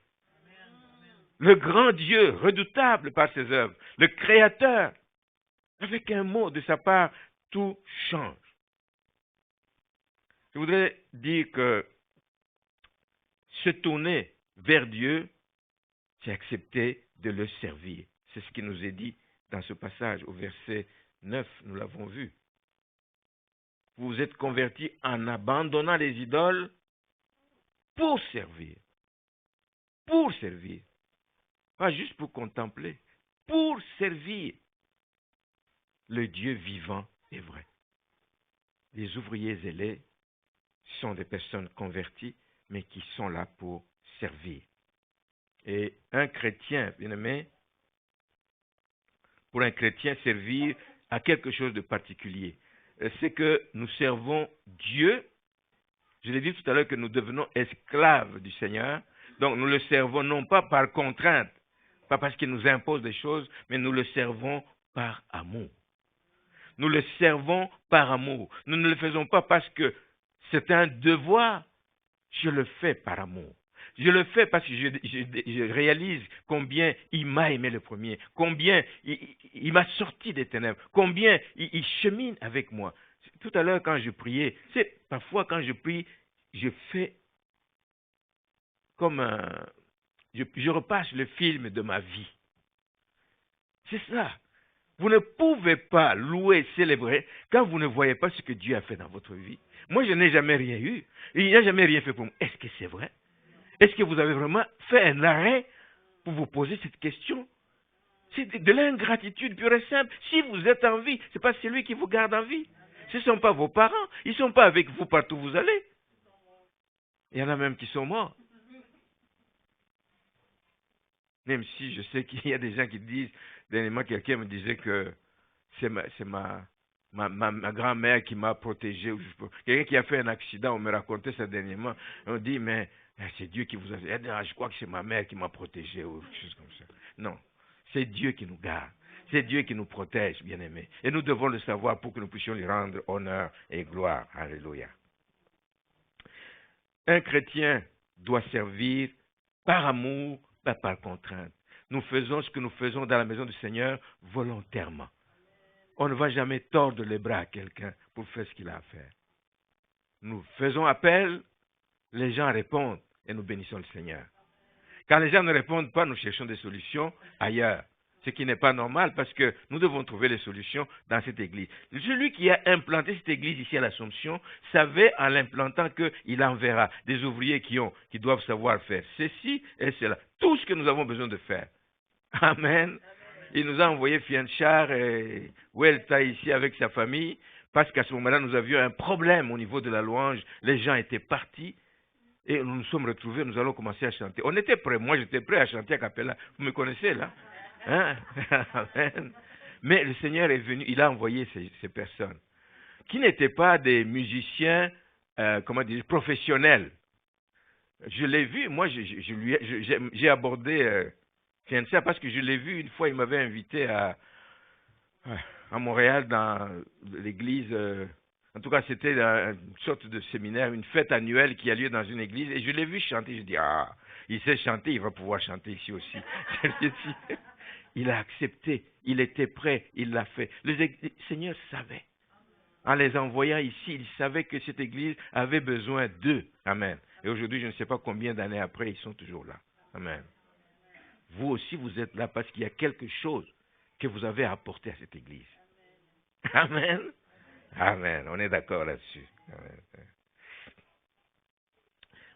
Le grand Dieu, redoutable par ses œuvres. Le Créateur. Avec un mot de sa part, tout change. Je voudrais dire que se tourner vers Dieu, c'est accepter de le servir. C'est ce qui nous est dit dans ce passage au verset 9, nous l'avons vu. Vous vous êtes convertis en abandonnant les idoles pour servir. Pour servir. Pas juste pour contempler. Pour servir le Dieu vivant et vrai. Les ouvriers zélés sont des personnes converties, mais qui sont là pour servir. Et un chrétien, bien aimé, pour un chrétien, servir à quelque chose de particulier. C'est que nous servons Dieu. Je l'ai dit tout à l'heure que nous devenons esclaves du Seigneur. Donc nous le servons non pas par contrainte, pas parce qu'il nous impose des choses, mais nous le servons par amour. Nous le servons par amour. Nous ne le faisons pas parce que c'est un devoir. Je le fais par amour. Je le fais parce que je réalise combien il m'a aimé le premier, combien il m'a sorti des ténèbres, combien il chemine avec moi. Tout à l'heure, quand je priais, parfois quand je prie, je fais comme je repasse le film de ma vie. C'est ça. Vous ne pouvez pas louer, célébrer quand vous ne voyez pas ce que Dieu a fait dans votre vie. Moi, je n'ai jamais rien eu. Il n'a jamais rien fait pour moi. Est-ce que c'est vrai? Est-ce que vous avez vraiment fait un arrêt pour vous poser cette question? C'est de l'ingratitude pure et simple. Si vous êtes en vie, ce n'est pas celui qui vous garde en vie. Ce ne sont pas vos parents. Ils ne sont pas avec vous partout où vous allez. Il y en a même qui sont morts. Même si je sais qu'il y a des gens qui disent, dernièrement quelqu'un me disait que c'est ma grand-mère qui m'a protégé. Quelqu'un qui a fait un accident, on me racontait ça dernièrement. On dit, mais c'est Dieu qui vous a... Je crois que c'est ma mère qui m'a protégé ou quelque chose comme ça. Non, c'est Dieu qui nous garde. C'est Dieu qui nous protège, bien-aimés. Et nous devons le savoir pour que nous puissions lui rendre honneur et gloire. Alléluia. Un chrétien doit servir par amour, pas par contrainte. Nous faisons ce que nous faisons dans la maison du Seigneur volontairement. on ne va jamais tordre les bras à quelqu'un pour faire ce qu'il a à faire. Nous faisons appel, les gens répondent et nous bénissons le Seigneur. Quand les gens ne répondent pas, nous cherchons des solutions ailleurs. Ce qui n'est pas normal parce que nous devons trouver les solutions dans cette église. Celui qui a implanté cette église ici à l'Assomption savait en l'implantant qu'il enverra des ouvriers qui doivent savoir faire ceci et cela. Tout ce que nous avons besoin de faire. Amen. Il nous a envoyé Fianchar et Welta ici avec sa famille parce qu'à ce moment-là, nous avions un problème au niveau de la louange. Les gens étaient partis. Et nous nous sommes retrouvés, nous allons commencer à chanter. On était prêts, moi j'étais prêt à chanter à Capella. Vous me connaissez là, hein? Mais le Seigneur est venu, il a envoyé ces personnes qui n'étaient pas des musiciens, professionnels. Je l'ai vu, moi j'ai abordé Fiança parce que je l'ai vu une fois, il m'avait invité à Montréal dans l'église. En tout cas, c'était une sorte de séminaire, une fête annuelle qui a lieu dans une église. Et je l'ai vu chanter. Je dis, il sait chanter, il va pouvoir chanter ici aussi. Il a accepté, il était prêt, il l'a fait. Le Seigneur savait. En les envoyant ici, il savait que cette église avait besoin d'eux. Amen. Et aujourd'hui, je ne sais pas combien d'années après, ils sont toujours là. Amen. Vous aussi, vous êtes là parce qu'il y a quelque chose que vous avez apporté à cette église. Amen. Amen, on est d'accord là-dessus.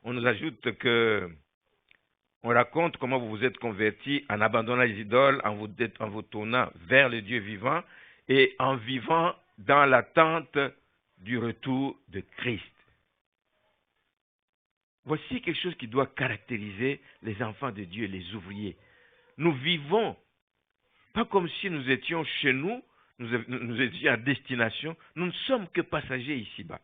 On nous ajoute que, on raconte comment vous vous êtes convertis en abandonnant les idoles, en vous tournant vers le Dieu vivant et en vivant dans l'attente du retour de Christ. Voici quelque chose qui doit caractériser les enfants de Dieu, les ouvriers. Nous vivons pas comme si nous étions chez nous, nous étions à destination. Nous ne sommes que passagers ici-bas.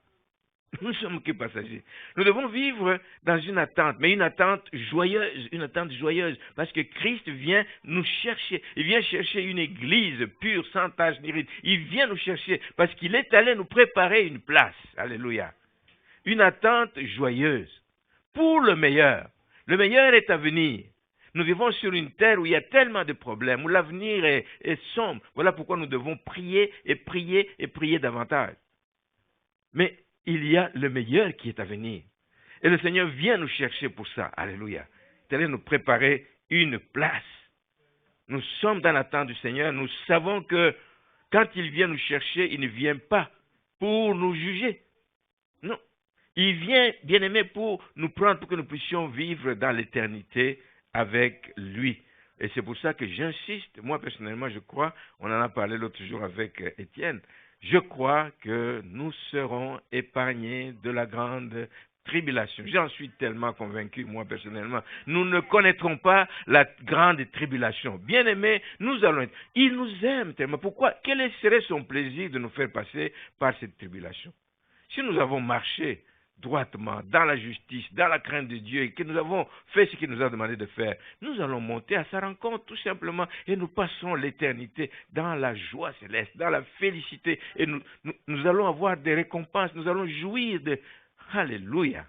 Nous ne sommes que passagers. Nous devons vivre dans une attente, mais une attente joyeuse, parce que Christ vient nous chercher. Il vient chercher une église pure, sans tache ni ride. Il vient nous chercher, parce qu'il est allé nous préparer une place. Alléluia. Une attente joyeuse, pour le meilleur. Le meilleur est à venir. Nous vivons sur une terre où il y a tellement de problèmes, où l'avenir est sombre. Voilà pourquoi nous devons prier et prier et prier davantage. Mais il y a le meilleur qui est à venir. Et le Seigneur vient nous chercher pour ça. Alléluia. Il allait nous préparer une place. Nous sommes dans l'attente du Seigneur. Nous savons que quand il vient nous chercher, il ne vient pas pour nous juger. Non. Il vient, bien-aimé, pour nous prendre, pour que nous puissions vivre dans l'éternité avec lui. Et c'est pour ça que j'insiste, moi personnellement je crois, on en a parlé l'autre jour avec Étienne, je crois que nous serons épargnés de la grande tribulation. J'en suis tellement convaincu, moi personnellement. Nous ne connaîtrons pas la grande tribulation. Bien aimé, nous allons être. Il nous aime tellement. Pourquoi? Quel serait son plaisir de nous faire passer par cette tribulation? Si nous avons marché droitement, dans la justice, dans la crainte de Dieu, et que nous avons fait ce qu'il nous a demandé de faire, nous allons monter à sa rencontre tout simplement et nous passerons l'éternité dans la joie céleste, dans la félicité et nous allons avoir des récompenses, nous allons jouir de... Alléluia.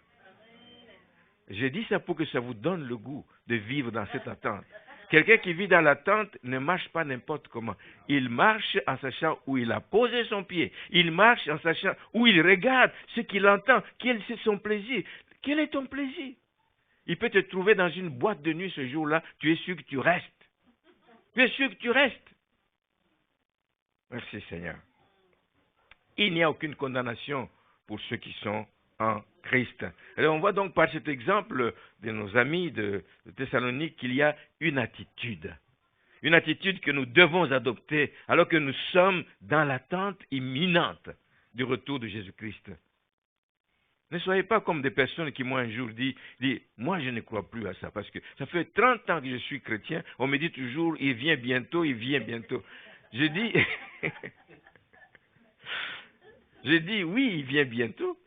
Je dis ça pour que ça vous donne le goût de vivre dans cette attente. Quelqu'un qui vit dans l'attente ne marche pas n'importe comment. Il marche en sachant où il a posé son pied. Il marche en sachant où il regarde ce qu'il entend. Quel est son plaisir? Quel est ton plaisir? Il peut te trouver dans une boîte de nuit ce jour-là. Tu es sûr que tu restes. Tu es sûr que tu restes. Merci Seigneur. Il n'y a aucune condamnation pour ceux qui sont en Christ. Alors on voit donc par cet exemple de nos amis de Thessalonique qu'il y a une attitude que nous devons adopter alors que nous sommes dans l'attente imminente du retour de Jésus-Christ. Ne soyez pas comme des personnes qui m'ont un jour dit, moi je ne crois plus à ça parce que ça fait 30 ans que je suis chrétien, on me dit toujours, il vient bientôt. Je dis, oui, il vient bientôt.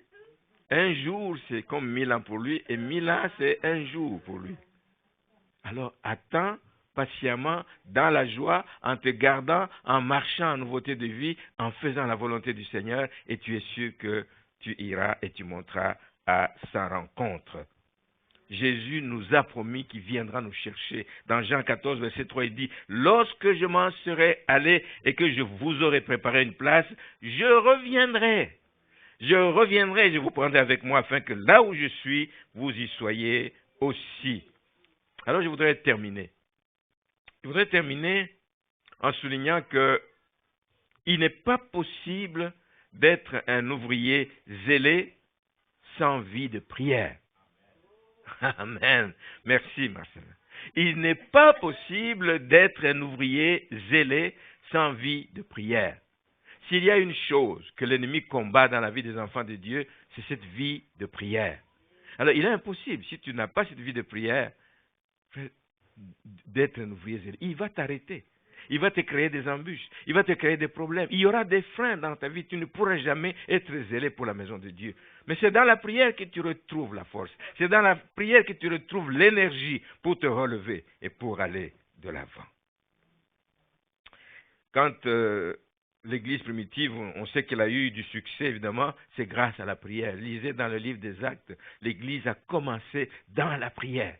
Un jour, c'est comme 1000 ans pour lui, et 1000 ans, c'est un jour pour lui. Alors, attends patiemment, dans la joie, en te gardant, en marchant en nouveauté de vie, en faisant la volonté du Seigneur, et tu es sûr que tu iras et tu monteras à sa rencontre. Jésus nous a promis qu'il viendra nous chercher. Dans Jean 14, verset 3, il dit, « Lorsque je m'en serai allé et que je vous aurai préparé une place, je reviendrai. Je reviendrai et je vous prendrai avec moi afin que là où je suis, vous y soyez aussi. » Alors je voudrais terminer. Je voudrais terminer en soulignant que il n'est pas possible d'être un ouvrier zélé sans vie de prière. Amen. Merci, Marcel. Il n'est pas possible d'être un ouvrier zélé sans vie de prière. S'il y a une chose que l'ennemi combat dans la vie des enfants de Dieu, c'est cette vie de prière. Alors, il est impossible, si tu n'as pas cette vie de prière, d'être un ouvrier zélé. Il va t'arrêter. Il va te créer des embûches. Il va te créer des problèmes. Il y aura des freins dans ta vie. Tu ne pourras jamais être zélé pour la maison de Dieu. Mais c'est dans la prière que tu retrouves la force. C'est dans la prière que tu retrouves l'énergie pour te relever et pour aller de l'avant. Quand l'Église primitive, on sait qu'elle a eu du succès, évidemment, c'est grâce à la prière. Lisez dans le livre des Actes, l'Église a commencé dans la prière.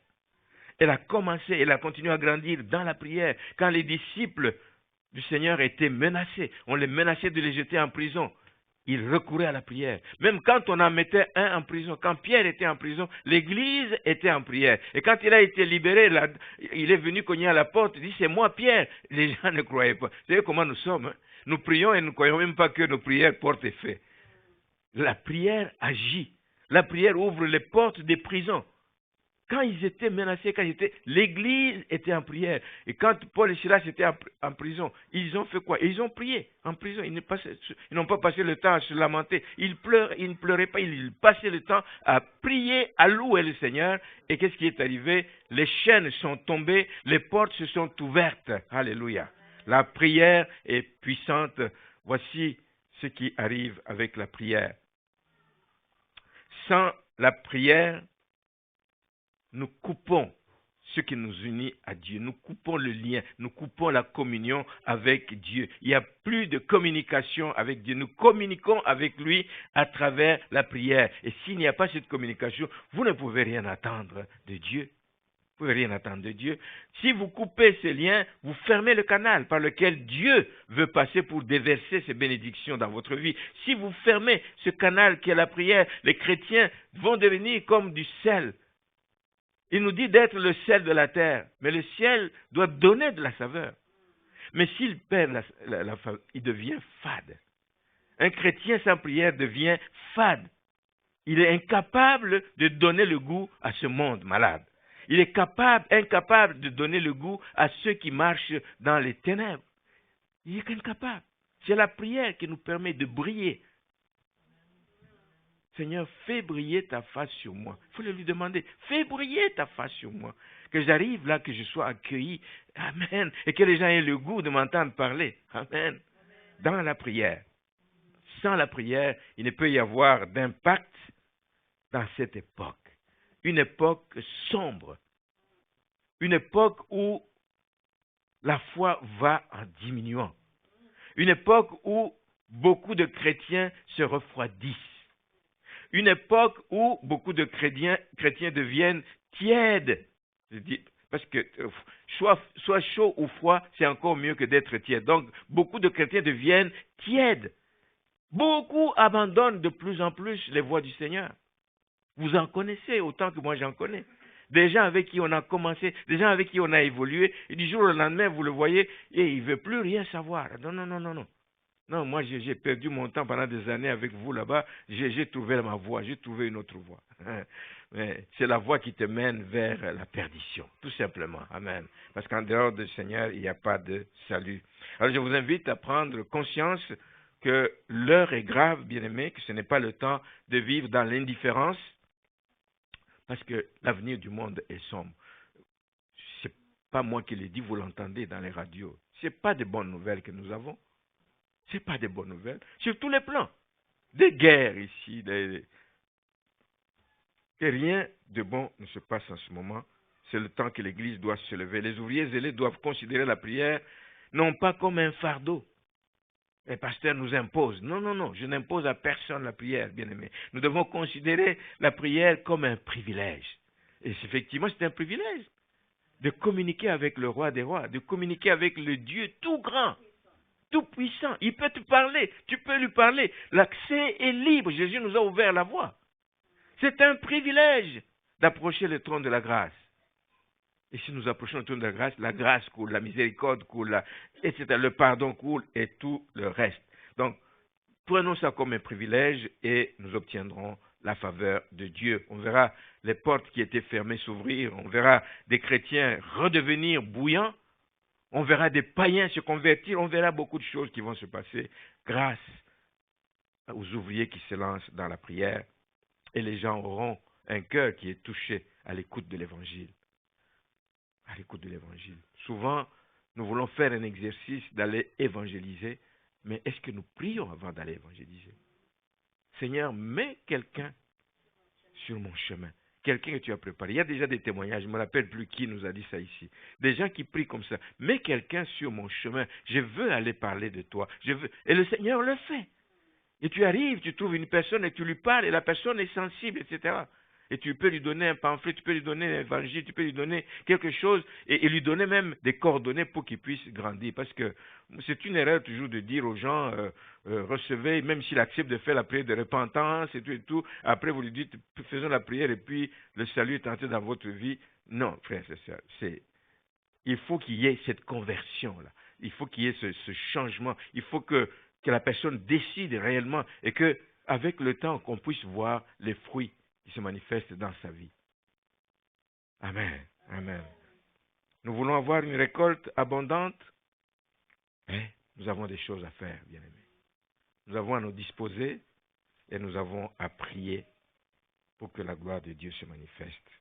Elle a commencé, elle a continué à grandir dans la prière. Quand les disciples du Seigneur étaient menacés, on les menaçait de les jeter en prison. Ils recouraient à la prière. Même quand on en mettait un en prison, quand Pierre était en prison, l'Église était en prière. Et quand il a été libéré, il est venu cogner à la porte, il dit, c'est moi Pierre. Les gens ne croyaient pas. Vous savez comment nous sommes, hein? Nous prions et nous ne croyons même pas que nos prières portent effet. La prière agit. La prière ouvre les portes des prisons. Quand ils étaient menacés, l'Église était en prière. Et quand Paul et Silas étaient en prison, ils ont fait quoi? Ils ont prié en prison. Ils n'ont pas passé le temps à se lamenter. Ils ne pleuraient pas. Ils passaient le temps à prier, à louer le Seigneur. Et qu'est-ce qui est arrivé? Les chaînes sont tombées, les portes se sont ouvertes. Alléluia. La prière est puissante. Voici ce qui arrive avec la prière. Sans la prière, nous coupons ce qui nous unit à Dieu. Nous coupons le lien, nous coupons la communion avec Dieu. Il n'y a plus de communication avec Dieu. Nous communiquons avec lui à travers la prière. Et s'il n'y a pas cette communication, vous ne pouvez rien attendre de Dieu. Vous ne pouvez rien attendre de Dieu. Si vous coupez ce lien, vous fermez le canal par lequel Dieu veut passer pour déverser ses bénédictions dans votre vie. Si vous fermez ce canal qui est la prière, les chrétiens vont devenir comme du sel. Il nous dit d'être le sel de la terre, mais le ciel doit donner de la saveur. Mais s'il perd la saveur, il devient fade. Un chrétien sans prière devient fade. Il est incapable de donner le goût à ce monde malade. Il est incapable de donner le goût à ceux qui marchent dans les ténèbres. Il est incapable. C'est la prière qui nous permet de briller. Seigneur, fais briller ta face sur moi. Il faut le lui demander. Fais briller ta face sur moi. Que j'arrive là, que je sois accueilli. Amen. Et que les gens aient le goût de m'entendre parler. Amen. Dans la prière. Sans la prière, il ne peut y avoir d'impact dans cette époque. Une époque sombre. Une époque où la foi va en diminuant. Une époque où beaucoup de chrétiens se refroidissent. Une époque où beaucoup de chrétiens deviennent tièdes. Parce que soit chaud ou froid, c'est encore mieux que d'être tiède. Donc, beaucoup de chrétiens deviennent tièdes. Beaucoup abandonnent de plus en plus les voies du Seigneur. Vous en connaissez autant que moi j'en connais. Des gens avec qui on a commencé, des gens avec qui on a évolué, et du jour au lendemain, vous le voyez, et il ne veut plus rien savoir. Non. Non, moi j'ai perdu mon temps pendant des années avec vous là-bas, j'ai trouvé ma voie, j'ai trouvé une autre voie. C'est la voie qui te mène vers la perdition, tout simplement. Amen. Parce qu'en dehors du Seigneur, il n'y a pas de salut. Alors je vous invite à prendre conscience que l'heure est grave, bien-aimés, que ce n'est pas le temps de vivre dans l'indifférence, parce que l'avenir du monde est sombre. Ce n'est pas moi qui le dis, vous l'entendez dans les radios. Ce n'est pas de bonnes nouvelles que nous avons. Ce n'est pas de bonnes nouvelles. Sur tous les plans. Des guerres ici. Et rien de bon ne se passe en ce moment. C'est le temps que l'Église doit se lever. Les ouvriers zélés doivent considérer la prière non pas comme un fardeau. Les pasteurs nous imposent. Non, je n'impose à personne la prière, bien-aimé. Nous devons considérer la prière comme un privilège. Et effectivement, c'est un privilège de communiquer avec le roi des rois, de communiquer avec le Dieu tout grand, tout puissant. Il peut te parler, tu peux lui parler. L'accès est libre. Jésus nous a ouvert la voie. C'est un privilège d'approcher le trône de la grâce. Et si nous approchons le trône de la grâce coule, la miséricorde coule, etc. Le pardon coule et tout le reste. Donc, prenons ça comme un privilège et nous obtiendrons la faveur de Dieu. On verra les portes qui étaient fermées s'ouvrir. On verra des chrétiens redevenir bouillants. On verra des païens se convertir. On verra beaucoup de choses qui vont se passer grâce aux ouvriers qui se lancent dans la prière. Et les gens auront un cœur qui est touché à l'écoute de l'Évangile. À l'écoute de l'Évangile. Souvent, nous voulons faire un exercice d'aller évangéliser, mais est-ce que nous prions avant d'aller évangéliser? Seigneur, mets quelqu'un sur mon chemin, quelqu'un que tu as préparé. Il y a déjà des témoignages, je ne me rappelle plus qui nous a dit ça ici. Des gens qui prient comme ça. Mets quelqu'un sur mon chemin, je veux aller parler de toi. Et le Seigneur le fait. Et tu arrives, tu trouves une personne et tu lui parles et la personne est sensible, etc. Et tu peux lui donner un pamphlet, tu peux lui donner un évangile, tu peux lui donner quelque chose et lui donner même des coordonnées pour qu'il puisse grandir. Parce que c'est une erreur toujours de dire aux gens, recevez, même s'il accepte de faire la prière de repentance et tout. Après vous lui dites, faisons la prière et puis le salut est entré dans votre vie. Non, frère, il faut qu'il y ait cette conversion-là. Il faut qu'il y ait ce changement. Il faut que la personne décide réellement et que, avec le temps, qu'on puisse voir les fruits qui se manifestent dans sa vie. Amen. Amen. Nous voulons avoir une récolte abondante, mais nous avons des choses à faire, bien-aimés. Nous avons à nous disposer et nous avons à prier pour que la gloire de Dieu se manifeste.